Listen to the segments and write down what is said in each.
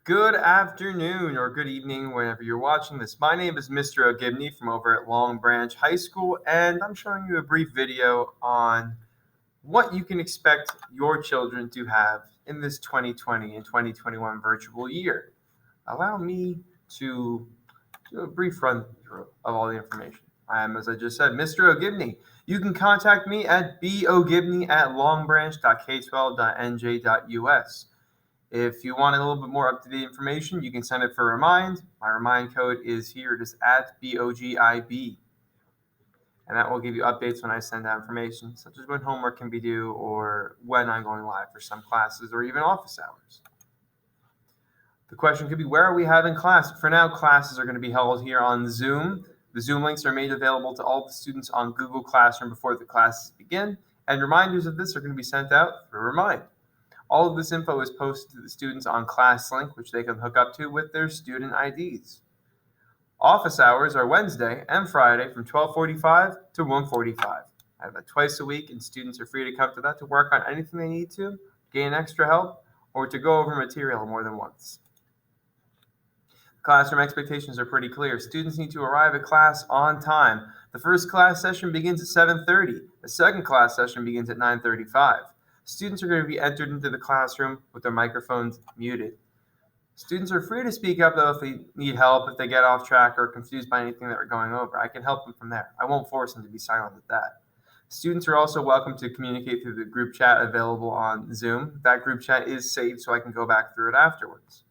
Good afternoon or good evening, whenever you're watching this. My name is Mr. O'Gibney from over at Long Branch High School, and I'm showing you a brief video on what you can expect your children to have in this 2020 and 2021 virtual year. Allow me to do a brief run through of all the information. I am, as I just said, Mr. O'Gibney. You can contact me at bogibney@longbranch.k12.nj.us. If you want a little bit more up-to-date information, you can send it for Remind. My Remind code is here. It is at BOGIB. And that will give you updates when I send out information, such as when homework can be due or when I'm going live for some classes or even office hours. The question could be, where are we having class? For now, classes are going to be held here on Zoom. The Zoom links are made available to all the students on Google Classroom before the classes begin, and reminders of this are going to be sent out through Remind. All of this info is posted to the students on ClassLink, which they can hook up to with their student IDs. Office hours are Wednesday and Friday from 12:45 to 1:45. I have that twice a week, and students are free to come to that to work on anything they need to, gain extra help, or to go over material more than once. Classroom expectations are pretty clear. Students need to arrive at class on time. The first class session begins at 7:30. The second class session begins at 9:35. Students are going to be entered into the classroom with their microphones muted. Students are free to speak up, though, if they need help, if they get off track or confused by anything that we're going over. I can help them from there. I won't force them to be silent at that. Students are also welcome to communicate through the group chat available on Zoom. That group chat is saved, so I can go back through it afterwards.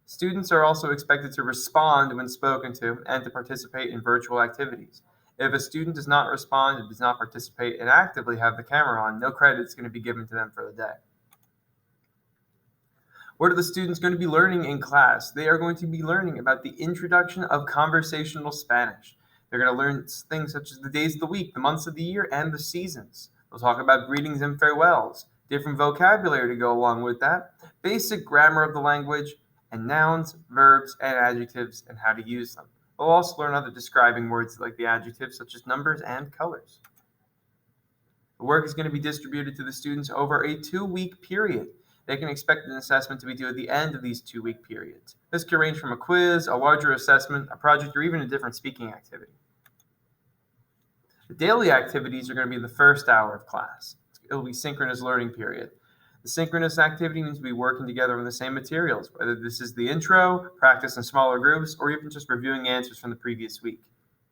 Students are also expected to respond when spoken to and to participate in virtual activities. If a student does not respond and does not participate and actively have the camera on, no credit is going to be given to them for the day. What are the students going to be learning in class? They are going to be learning about the introduction of conversational Spanish. They're going to learn things such as the days of the week, the months of the year, and the seasons. They'll talk about greetings and farewells, different vocabulary to go along with that, basic grammar of the language, and nouns, verbs, and adjectives, and how to use them. They'll also learn other describing words like the adjectives such as numbers and colors. The work is going to be distributed to the students over a 2-week period. They can expect an assessment to be due at the end of these 2-week periods. This could range from a quiz, a larger assessment, a project, or even a different speaking activity. The daily activities are going to be the first hour of class. It'll be synchronous learning period. The synchronous activity means we working together on the same materials, whether this is the intro, practice in smaller groups, or even just reviewing answers from the previous week.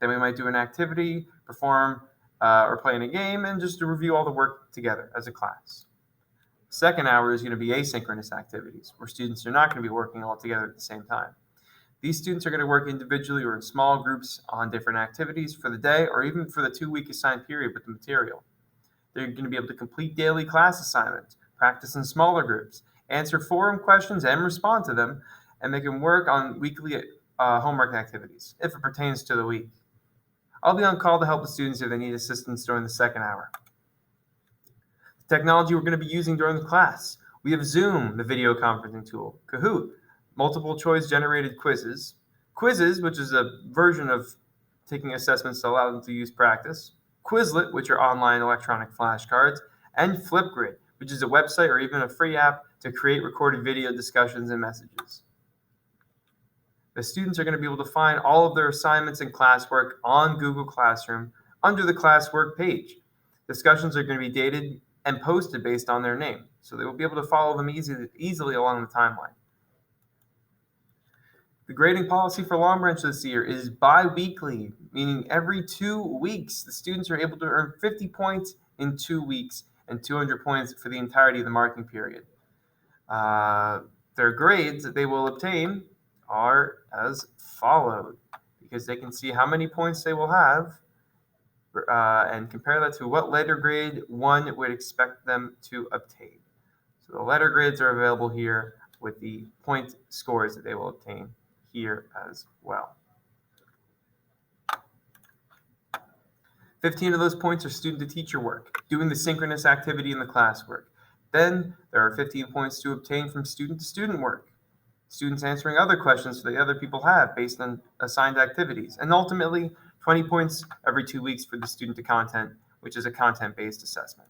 Then we might do an activity, perform, or play in a game, and just to review all the work together as a class. Second hour is going to be asynchronous activities, where students are not going to be working all together at the same time. These students are going to work individually or in small groups on different activities for the day or even for the 2-week assigned period with the material. They're going to be able to complete daily class assignments, practice in smaller groups, answer forum questions and respond to them, and they can work on weekly homework activities if it pertains to the week. I'll be on call to help the students if they need assistance during the second hour. The technology we're going to be using during the class. We have Zoom, the video conferencing tool, Kahoot, multiple choice generated quizzes, which is a version of taking assessments to allow them to use practice, Quizlet, which are online electronic flashcards, and Flipgrid, which is a website or even a free app to create recorded video discussions and messages. The students are going to be able to find all of their assignments and classwork on Google Classroom under the classwork page. Discussions are going to be dated and posted based on their name, so they will be able to follow them easily along the timeline. The grading policy for Long Branch this year is bi-weekly, meaning every 2 weeks, the students are able to earn 50 points in 2 weeks and 200 points for the entirety of the marking period. Their grades that they will obtain are as followed, because they can see how many points they will have and compare that to what letter grade one would expect them to obtain. So the letter grades are available here with the point scores that they will obtain here as well. 15 of those points are student to teacher work, doing the synchronous activity in the classwork. Then there are 15 points to obtain from student to student work, students answering other questions that other people have based on assigned activities, and ultimately 20 points every 2 weeks for the student to content, which is a content-based assessment.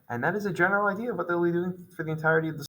And that is a general idea of what they'll be doing for the entirety of the